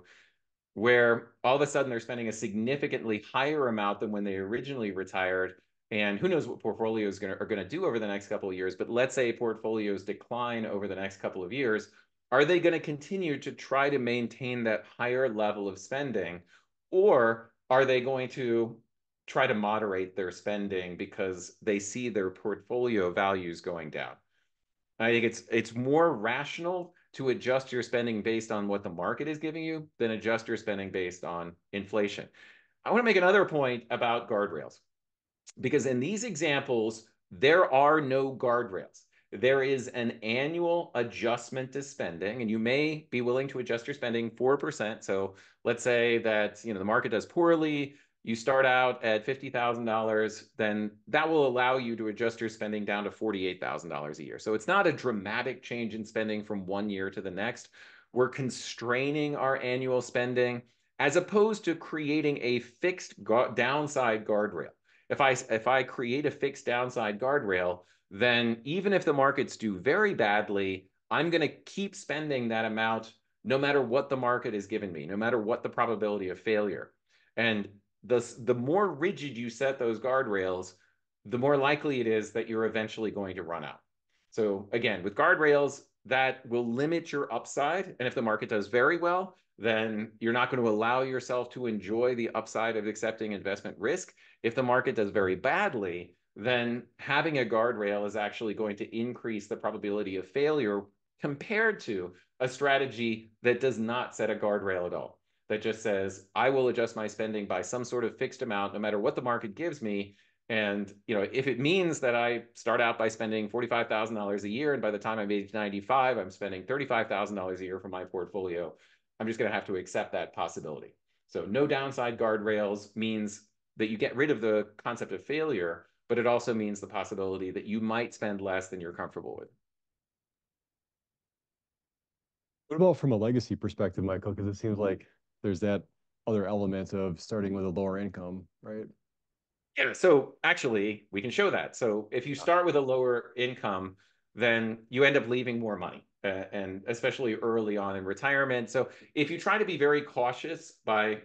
Where all of a sudden they're spending a significantly higher amount than when they originally retired. And who knows what portfolios are going to do over the next couple of years. But let's say portfolios decline over the next couple of years. Are they going to continue to try to maintain that higher level of spending? Or are they going to try to moderate their spending because they see their portfolio values going down? I think it's more rational to adjust your spending based on what the market is giving you than adjust your spending based on inflation. I want to make another point about guardrails, because in these examples, there are no guardrails. There is an annual adjustment to spending, and you may be willing to adjust your spending 4%. So let's say that the market does poorly. You start out at $50,000, then that will allow you to adjust your spending down to $48,000 a year. So it's not a dramatic change in spending from one year to the next. We're constraining our annual spending as opposed to creating a fixed downside guardrail. If I create a fixed downside guardrail, then even if the markets do very badly, I'm going to keep spending that amount no matter what the market is giving me, no matter what the probability of failure. And the more rigid you set those guardrails, the more likely it is that you're eventually going to run out. So again, with guardrails, that will limit your upside. And if the market does very well, then you're not going to allow yourself to enjoy the upside of accepting investment risk. If the market does very badly, then having a guardrail is actually going to increase the probability of failure compared to a strategy that does not set a guardrail at all, that just says, I will adjust my spending by some sort of fixed amount, no matter what the market gives me. And if it means that I start out by spending $45,000 a year, and by the time I'm age 95, I'm spending $35,000 a year for my portfolio, I'm just going to have to accept that possibility. So no downside guardrails means that you get rid of the concept of failure, but it also means the possibility that you might spend less than you're comfortable with. What about from a legacy perspective, Michael? Because it seems like there's that other element of starting with a lower income, right? Yeah, so actually, we can show that. So if you start with a lower income, then you end up leaving more money, and especially early on in retirement. So if you try to be very cautious by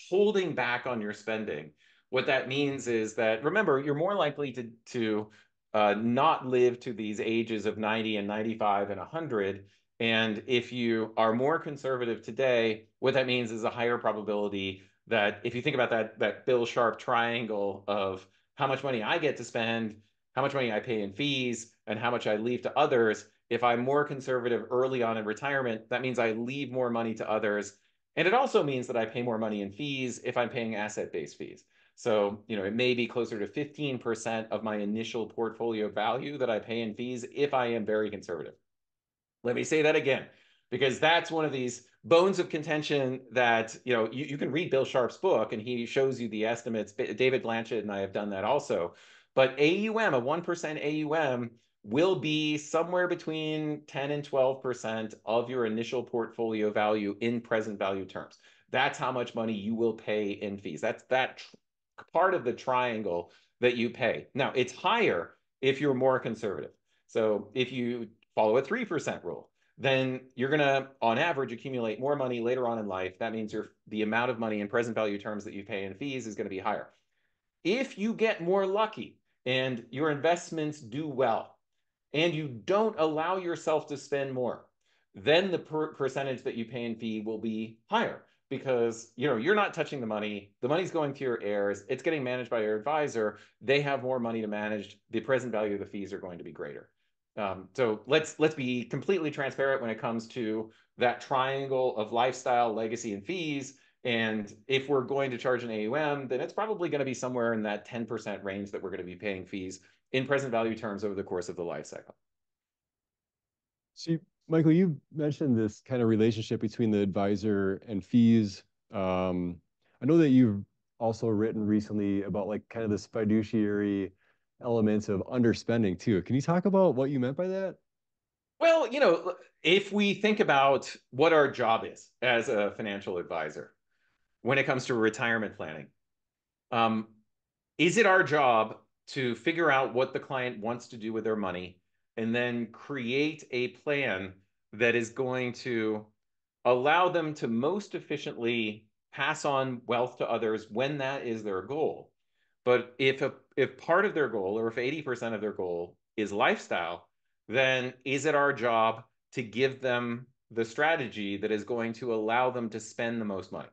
holding back on your spending, what that means is that, remember, you're more likely to not live to these ages of 90 and 95 and 100. And if you are more conservative today, what that means is a higher probability that if you think about that Bill Sharp triangle of how much money I get to spend, how much money I pay in fees, and how much I leave to others, if I'm more conservative early on in retirement, that means I leave more money to others. And it also means that I pay more money in fees if I'm paying asset-based fees. So, it may be closer to 15% of my initial portfolio value that I pay in fees if I am very conservative. Let me say that again, because that's one of these bones of contention that, you can read Bill Sharp's book and he shows you the estimates. David Blanchett and I have done that also. But AUM, a 1% AUM, will be somewhere between 10 and 12% of your initial portfolio value in present value terms. That's how much money you will pay in fees. That's that part of the triangle that you pay. Now, it's higher if you're more conservative. So if you follow a 3% rule, then you're going to, on average, accumulate more money later on in life. That means the amount of money in present value terms that you pay in fees is going to be higher. If you get more lucky and your investments do well, and you don't allow yourself to spend more, then the percentage that you pay in fee will be higher, because you're not touching the money. The money's going to your heirs. It's getting managed by your advisor. They have more money to manage. The present value of the fees are going to be greater. So let's be completely transparent when it comes to that triangle of lifestyle, legacy, and fees. And if we're going to charge an AUM, then it's probably going to be somewhere in that 10% range that we're going to be paying fees in present value terms over the course of the life cycle. So Michael, you mentioned this kind of relationship between the advisor and fees. I know that you've also written recently about like kind of this fiduciary elements of underspending too. Can you talk about what you meant by that? Well, if we think about what our job is as a financial advisor when it comes to retirement planning, um, is it our job to figure out what the client wants to do with their money and then create a plan that is going to allow them to most efficiently pass on wealth to others when that is their goal? But if part of their goal, or if 80% of their goal is lifestyle, then is it our job to give them the strategy that is going to allow them to spend the most money?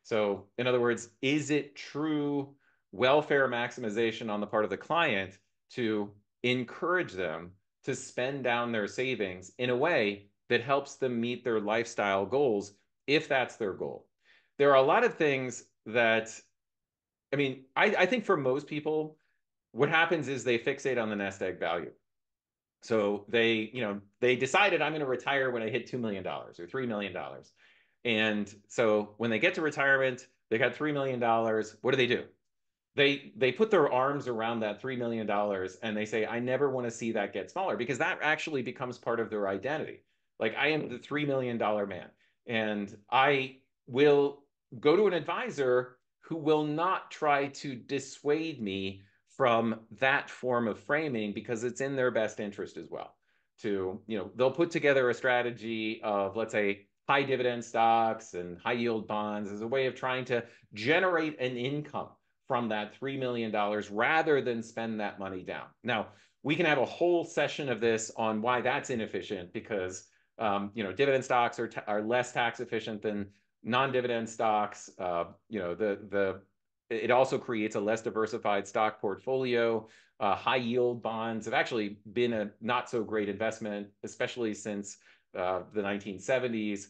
So, in other words, is it true welfare maximization on the part of the client to encourage them to spend down their savings in a way that helps them meet their lifestyle goals, if that's their goal? There are a lot of things that, I think for most people, what happens is they fixate on the nest egg value. So they decided I'm going to retire when I hit $2 million or $3 million. And so when they get to retirement, they got $3 million. What do? They put their arms around that $3 million and they say, I never want to see that get smaller, because that actually becomes part of their identity. Like, I am the $3 million man, and I will go to an advisor who will not try to dissuade me from that form of framing, because it's in their best interest as well. They'll put together a strategy of, let's say, high dividend stocks and high yield bonds as a way of trying to generate an income from that $3 million rather than spend that money down. Now, we can have a whole session of this on why that's inefficient, because dividend stocks are less tax efficient than non-dividend stocks. It also creates a less diversified stock portfolio. High yield bonds have actually been a not so great investment, especially since the 1970s.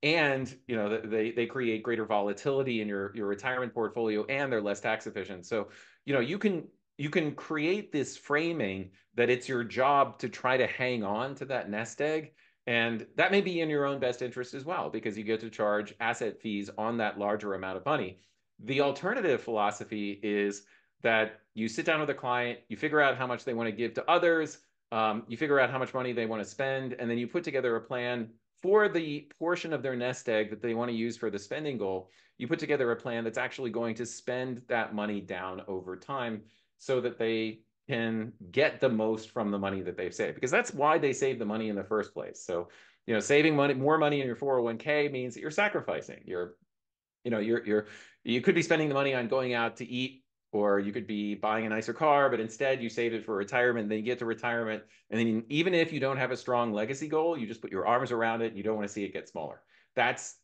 And they create greater volatility in your retirement portfolio, and they're less tax efficient. So you can create this framing that it's your job to try to hang on to that nest egg, and that may be in your own best interest as well, because you get to charge asset fees on that larger amount of money. The alternative philosophy is that you sit down with a client, you figure out how much they want to give to others, you figure out how much money they want to spend, and then you put together a plan for the portion of their nest egg that they want to use for the spending goal. You put together a plan that's actually going to spend that money down over time, so that they can get the most from the money that they've saved, because that's why they save the money in the first place. So, saving more money in your 401k means that you're sacrificing. You could be spending the money on going out to eat, or you could be buying a nicer car, but instead you saved it for retirement. Then you get to retirement, and then even if you don't have a strong legacy goal, you just put your arms around it and you don't want to see it get smaller. That's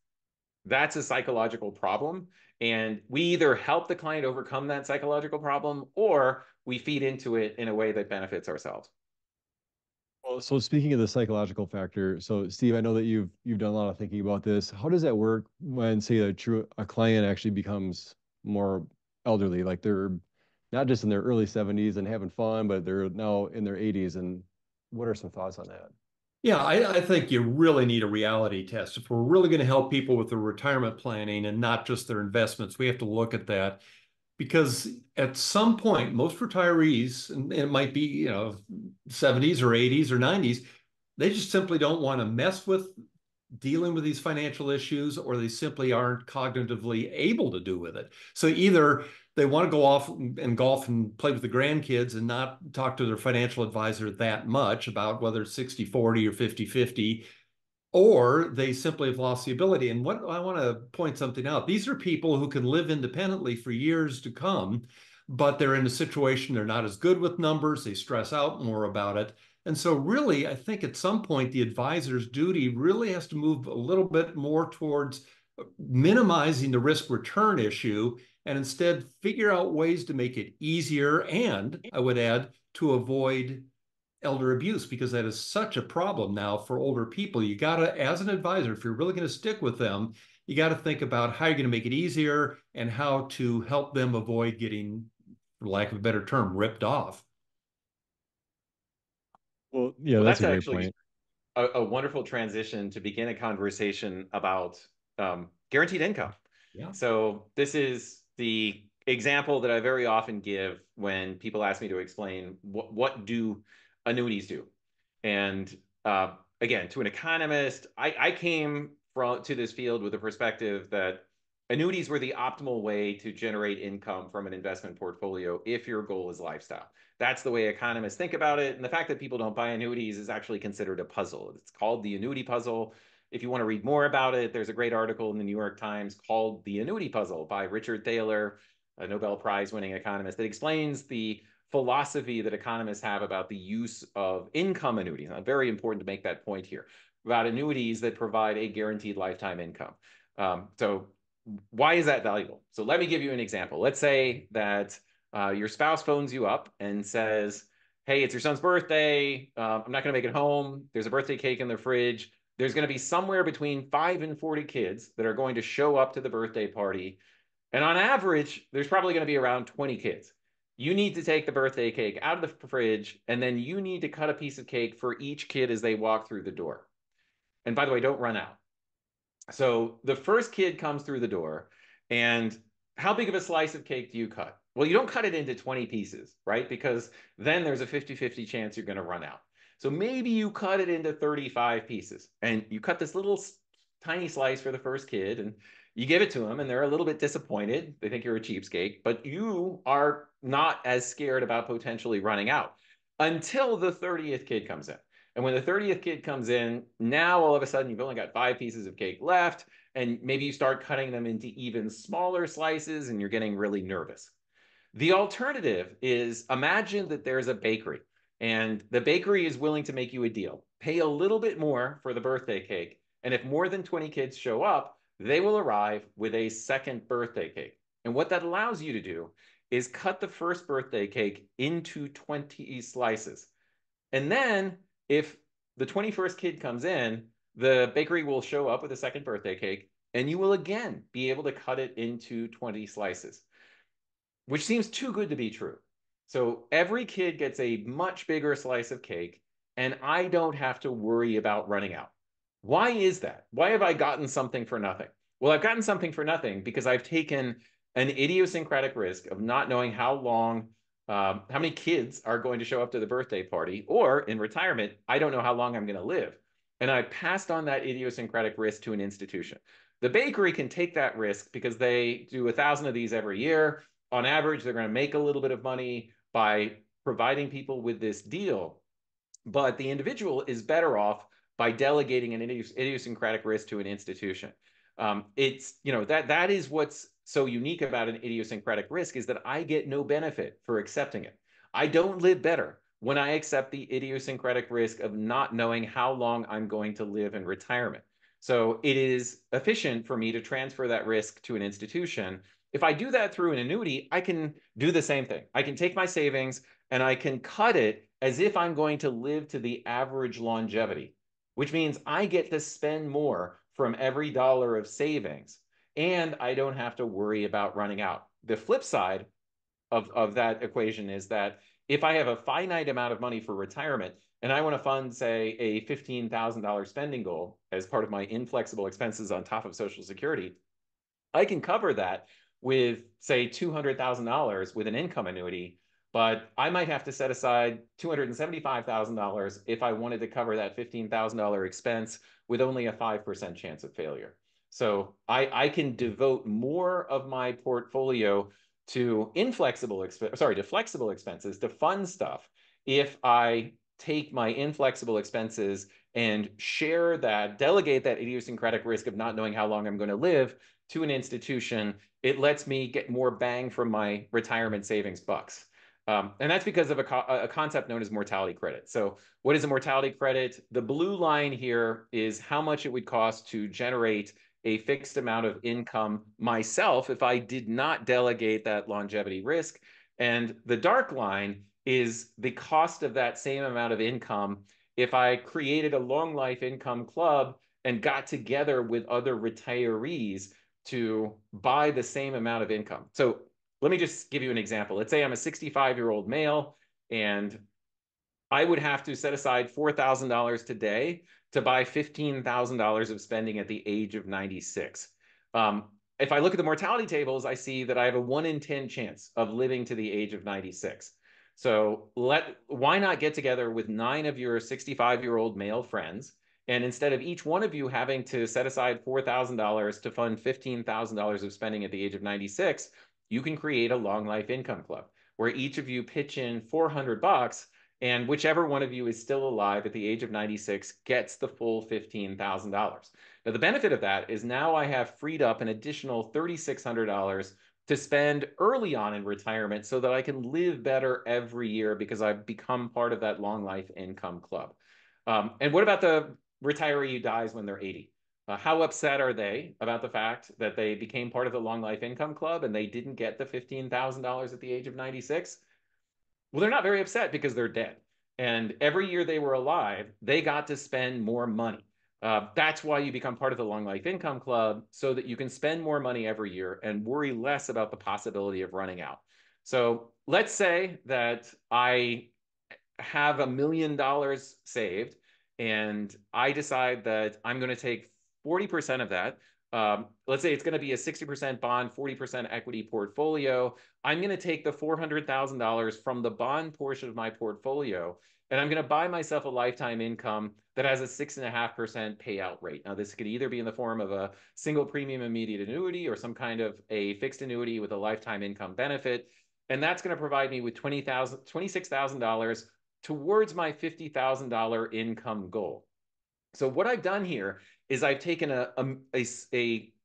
a psychological problem, and we either help the client overcome that psychological problem, or we feed into it in a way that benefits ourselves. Well, so speaking of the psychological factor, so Steve, I know that you've done a lot of thinking about this. How does that work when, say, a client actually becomes more elderly, like they're not just in their early 70s and having fun, but they're now in their 80s? And what are some thoughts on that? Yeah, I think you really need a reality test. If we're really going to help people with their retirement planning and not just their investments, we have to look at that, because at some point, most retirees, and it might be, 70s or 80s or 90s, they just simply don't want to mess with dealing with these financial issues, or they simply aren't cognitively able to do with it. So either they want to go off and golf and play with the grandkids and not talk to their financial advisor that much about whether it's 60-40 or 50-50, or they simply have lost the ability. And what I want to point something out, these are people who can live independently for years to come, but they're in a situation they're not as good with numbers, they stress out more about it. And so really, I think at some point, the advisor's duty really has to move a little bit more towards minimizing the risk return issue, and instead figure out ways to make it easier, and I would add, to avoid elder abuse, because that is such a problem now for older people. You got to, as an advisor, if you're really going to stick with them, you got to think about how you're going to make it easier and how to help them avoid getting, for lack of a better term, ripped off. Well, yeah, Well, that's that's a great actually point. a wonderful transition to begin a conversation about guaranteed income. Yeah. So this is the example that I very often give when people ask me to explain what do annuities do. And again, to an economist, I came to this field with a perspective that annuities were the optimal way to generate income from an investment portfolio if your goal is lifestyle. That's the way economists think about it. And the fact that people don't buy annuities is actually considered a puzzle. It's called the annuity puzzle. If you want to read more about it, there's a great article in the New York Times called The Annuity Puzzle by Richard Thaler, a Nobel Prize winning economist, that explains the philosophy that economists have about the use of income annuities. Now, very important to make that point here about annuities that provide a guaranteed lifetime income. So why is that valuable? So let me give you an example. Let's say that your spouse phones you up and says, hey, it's your son's birthday. I'm not going to make it home. There's a birthday cake in the fridge. There's going to be somewhere between 5 and 40 kids that are going to show up to the birthday party. And on average, there's probably going to be around 20 kids. You need to take the birthday cake out of the fridge, and then you need to cut a piece of cake for each kid as they walk through the door. And by the way, don't run out. So the first kid comes through the door, and how big of a slice of cake do you cut? Well, you don't cut it into 20 pieces, right? Because then there's a 50-50 chance you're going to run out. So maybe you cut it into 35 pieces, and you cut this little tiny slice for the first kid, and you give it to them, and they're a little bit disappointed. They think you're a cheapskate, but you are not as scared about potentially running out until the 30th kid comes in. And when the 30th kid comes in, now all of a sudden you've only got 5 pieces of cake left, and maybe you start cutting them into even smaller slices, and you're getting really nervous. The alternative is, imagine that there's a bakery, and the bakery is willing to make you a deal. Pay a little bit more for the birthday cake, and if more than 20 kids show up, they will arrive with a second birthday cake. And what that allows you to do is cut the first birthday cake into 20 slices. And then if the 21st kid comes in, the bakery will show up with a second birthday cake, and you will again be able to cut it into 20 slices, which seems too good to be true. So every kid gets a much bigger slice of cake, and I don't have to worry about running out. Why is that? Why have I gotten something for nothing? Well, I've gotten something for nothing because I've taken an idiosyncratic risk of not knowing how many kids are going to show up to the birthday party, or in retirement, I don't know how long I'm going to live. And I passed on that idiosyncratic risk to an institution. The bakery can take that risk because they do 1,000 of these every year. On average, they're going to make a little bit of money by providing people with this deal. But the individual is better off by delegating an idiosyncratic risk to an institution. That is what's so unique about an idiosyncratic risk, is that I get no benefit for accepting it. I don't live better when I accept the idiosyncratic risk of not knowing how long I'm going to live in retirement. So it is efficient for me to transfer that risk to an institution. If I do that through an annuity, I can do the same thing. I can take my savings and I can cut it as if I'm going to live to the average longevity, which means I get to spend more from every dollar of savings, and I don't have to worry about running out. The flip side of that equation is that if I have a finite amount of money for retirement and I want to fund, say, a $15,000 spending goal as part of my inflexible expenses on top of Social Security, I can cover that with, say, $200,000 with an income annuity, but I might have to set aside $275,000 if I wanted to cover that $15,000 expense with only a 5% chance of failure. So I can devote more of my portfolio to flexible expenses, to fund stuff, if I take my inflexible expenses and delegate that idiosyncratic risk of not knowing how long I'm going to live to an institution. It lets me get more bang from my retirement savings bucks. And that's because of a concept known as mortality credit. So what is a mortality credit? The blue line here is how much it would cost to generate a fixed amount of income myself if I did not delegate that longevity risk. And the dark line is the cost of that same amount of income if I created a long life income club and got together with other retirees to buy the same amount of income. So let me just give you an example. Let's say I'm a 65-year-old male and I would have to set aside $4,000 today to buy $15,000 of spending at the age of 96. If I look at the mortality tables, I see that I have a 1 in 10 chance of living to the age of 96. So why not get together with 9 of your 65-year-old male friends, and instead of each one of you having to set aside $4,000 to fund $15,000 of spending at the age of 96, you can create a long life income club where each of you pitch in $400, and whichever one of you is still alive at the age of 96 gets the full $15,000. Now, the benefit of that is now I have freed up an additional $3,600 to spend early on in retirement so that I can live better every year because I've become part of that long life income club. And what about the retiree who dies when they're 80? How upset are they about the fact that they became part of the long life income club and they didn't get the $15,000 at the age of 96? Well, they're not very upset because they're dead. And every year they were alive, they got to spend more money. That's why you become part of the Long Life Income Club, so that you can spend more money every year and worry less about the possibility of running out. So let's say that I have $1 million saved, and I decide that I'm going to take 40% of that. Let's say it's going to be a 60% bond, 40% equity portfolio. I'm going to take the $400,000 from the bond portion of my portfolio, and I'm going to buy myself a lifetime income that has a 6.5% payout rate. Now, this could either be in the form of a single premium immediate annuity or some kind of a fixed annuity with a lifetime income benefit. And that's going to provide me with $26,000 towards my $50,000 income goal. So what I've done here is I've taken a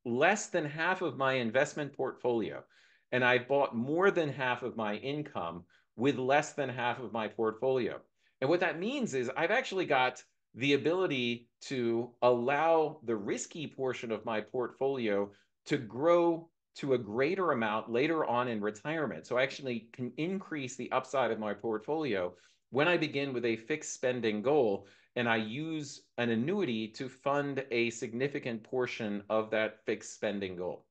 less than half of my investment portfolio, and I bought more than half of my income with less than half of my portfolio. And what that means is I've actually got the ability to allow the risky portion of my portfolio to grow to a greater amount later on in retirement. So I actually can increase the upside of my portfolio when I begin with a fixed spending goal, and I use an annuity to fund a significant portion of that fixed spending goal.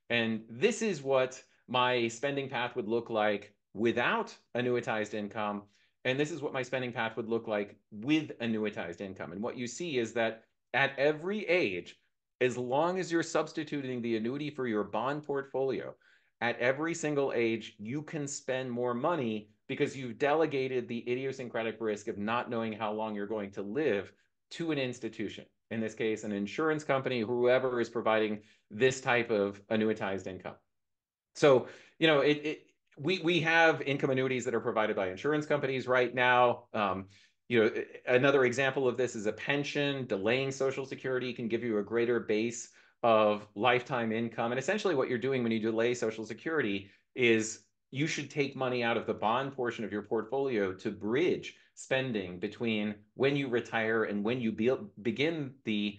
And this is what my spending path would look like without annuitized income. And this is what my spending path would look like with annuitized income. And what you see is that at every age, as long as you're substituting the annuity for your bond portfolio, at every single age, you can spend more money because you've delegated the idiosyncratic risk of not knowing how long you're going to live to an institution. In this case, an insurance company, whoever is providing this type of annuitized income. So, you know, we have income annuities that are provided by insurance companies right now. You know, another example of this is a pension. Delaying Social Security can give you a greater base of lifetime income. And essentially what you're doing when you delay Social Security is you should take money out of the bond portion of your portfolio to bridge spending between when you retire and when you begin the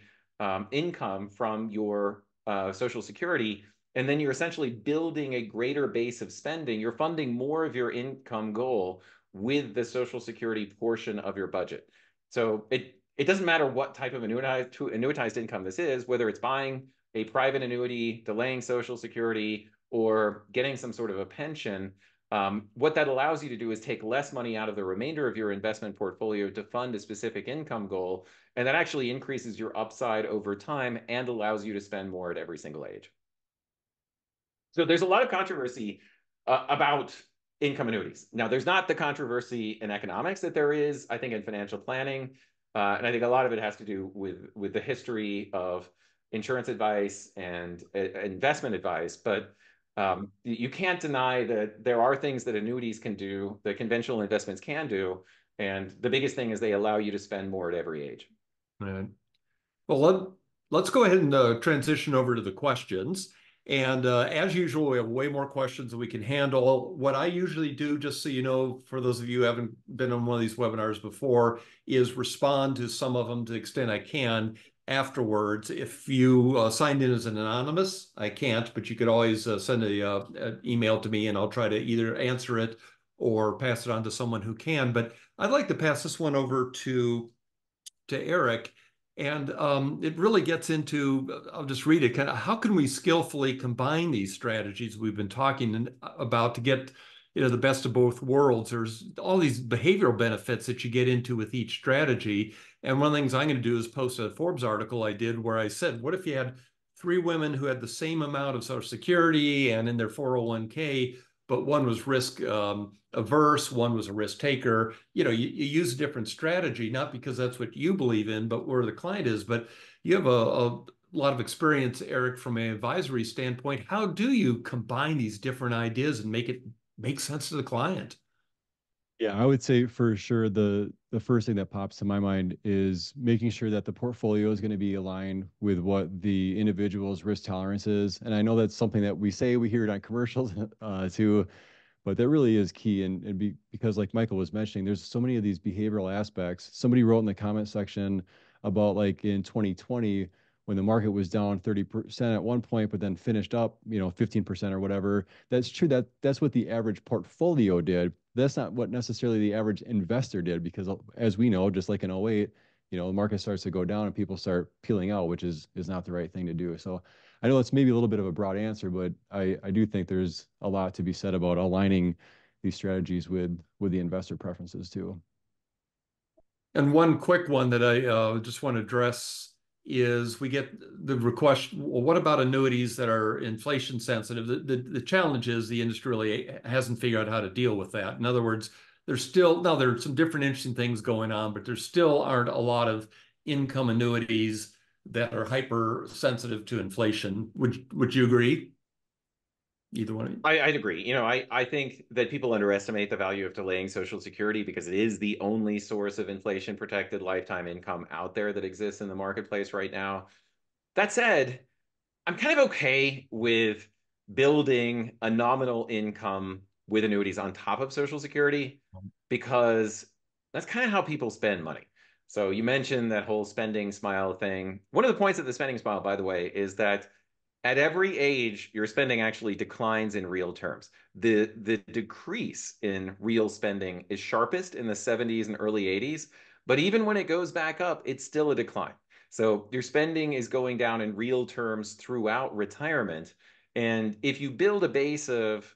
income from your Social Security. And then you're essentially building a greater base of spending. You're funding more of your income goal with the Social Security portion of your budget. So it doesn't matter what type of annuitized income this is, whether it's buying a private annuity, delaying Social Security, or getting some sort of a pension. What that allows you to do is take less money out of the remainder of your investment portfolio to fund a specific income goal. And that actually increases your upside over time and allows you to spend more at every single age. So there's a lot of controversy about income annuities. Now, there's not the controversy in economics that there is, I think, in financial planning. And I think a lot of it has to do with the history of insurance advice and investment advice. But you can't deny that there are things that annuities can do, that conventional investments can do. And the biggest thing is they allow you to spend more at every age. Right. Well, let's go ahead and transition over to the questions. And as usual, we have way more questions than we can handle. What I usually do, just so you know, for those of you who haven't been on one of these webinars before, is respond to some of them to the extent I can afterwards. If you signed in as an anonymous, I can't, but you could always send an email to me and I'll try to either answer it or pass it on to someone who can. But I'd like to pass this one over to Eric. And it really gets into, I'll just read it, kind of how can we skillfully combine these strategies we've been talking about to get the best of both worlds. There's all these behavioral benefits that you get into with each strategy. And one of the things I'm going to do is post a Forbes article I did where I said, what if you had three women who had the same amount of Social Security and in their 401k, but one was risk averse, one was a risk taker. You use a different strategy, not because that's what you believe in, but where the client is. But you have a lot of experience, Eric, from an advisory standpoint. How do you combine these different ideas and make it make sense to the client? Yeah, I would say for sure the first thing that pops to my mind is making sure that the portfolio is going to be aligned with what the individual's risk tolerance is. And I know that's something that we say, we hear it on commercials too, but that really is key. Because like Michael was mentioning, there's so many of these behavioral aspects. Somebody wrote in the comment section about like in 2020 when the market was down 30% at one point, but then finished up, 15% or whatever. That's true. That's what the average portfolio did. That's not what necessarily the average investor did, because as we know, just like in '08, the market starts to go down and people start peeling out, which is not the right thing to do. So I know it's maybe a little bit of a broad answer, but I do think there's a lot to be said about aligning these strategies with the investor preferences too. And one quick one that I just want to address is we get the request, well, what about annuities that are inflation sensitive? The challenge is the industry really hasn't figured out how to deal with that. In other words, now there are some different interesting things going on, but there still aren't a lot of income annuities that are hypersensitive to inflation. Would you agree? Either one of you? I'd agree. I think that people underestimate the value of delaying Social Security because it is the only source of inflation protected lifetime income out there that exists in the marketplace right now. That said, I'm kind of okay with building a nominal income with annuities on top of Social Security because that's kind of how people spend money. So you mentioned that whole spending smile thing. One of the points of the spending smile, by the way, is that at every age, your spending actually declines in real terms. The decrease in real spending is sharpest in the 70s and early 80s, but even when it goes back up, it's still a decline. So your spending is going down in real terms throughout retirement. And if you build a base of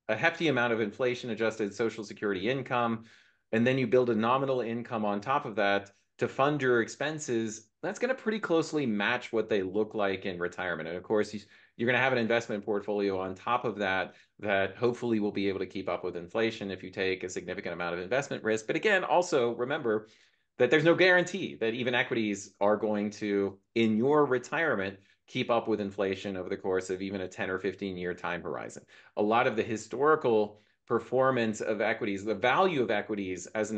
a hefty amount of inflation adjusted Social Security income, and then you build a nominal income on top of that to fund your expenses, that's going to pretty closely match what they look like in retirement. And of course, you're going to have an investment portfolio on top of that that hopefully will be able to keep up with inflation if you take a significant amount of investment risk. But again, also remember that there's no guarantee that even equities are going to, in your retirement, keep up with inflation over the course of even a 10 or 15-year time horizon. A lot of the historical performance of equities, the value of equities as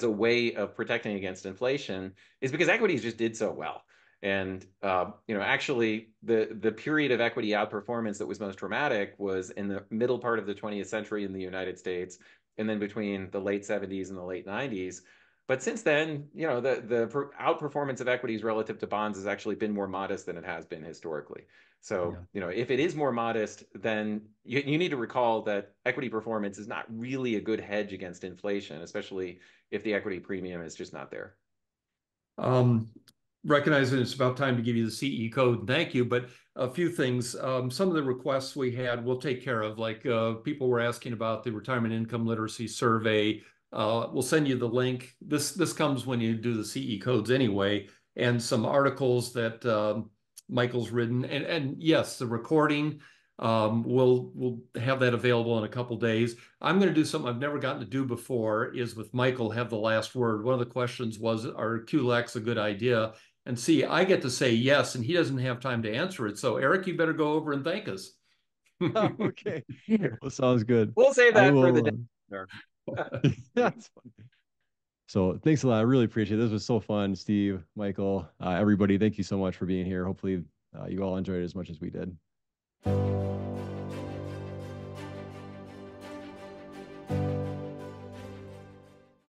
a way of protecting against inflation is because equities just did so well. And actually, the period of equity outperformance that was most dramatic was in the middle part of the 20th century in the United States, and then between the late 70s and the late 90s. But since then, the outperformance of equities relative to bonds has actually been more modest than it has been historically. So, if it is more modest, then you need to recall that equity performance is not really a good hedge against inflation, especially if the equity premium is just not there. Recognizing it's about time to give you the CE code. Thank you. But a few things. Some of the requests we had, we'll take care of. Like people were asking about the retirement income literacy survey. We'll send you the link. This comes when you do the CE codes anyway, and some articles that Michael's written. And yes, the recording. We'll have that available in a couple days. I'm going to do something I've never gotten to do before, is with Michael have the last word. One of the questions was, are QLEX a good idea? And see, I get to say yes, and he doesn't have time to answer it. So Eric, you better go over and thank us. Okay. Well, sounds good. We'll save I that for the will. dinner. That's fun. So thanks a lot. I really appreciate it. This was so fun, Steve, Michael, everybody. Thank you so much for being here. Hopefully, you all enjoyed it as much as we did.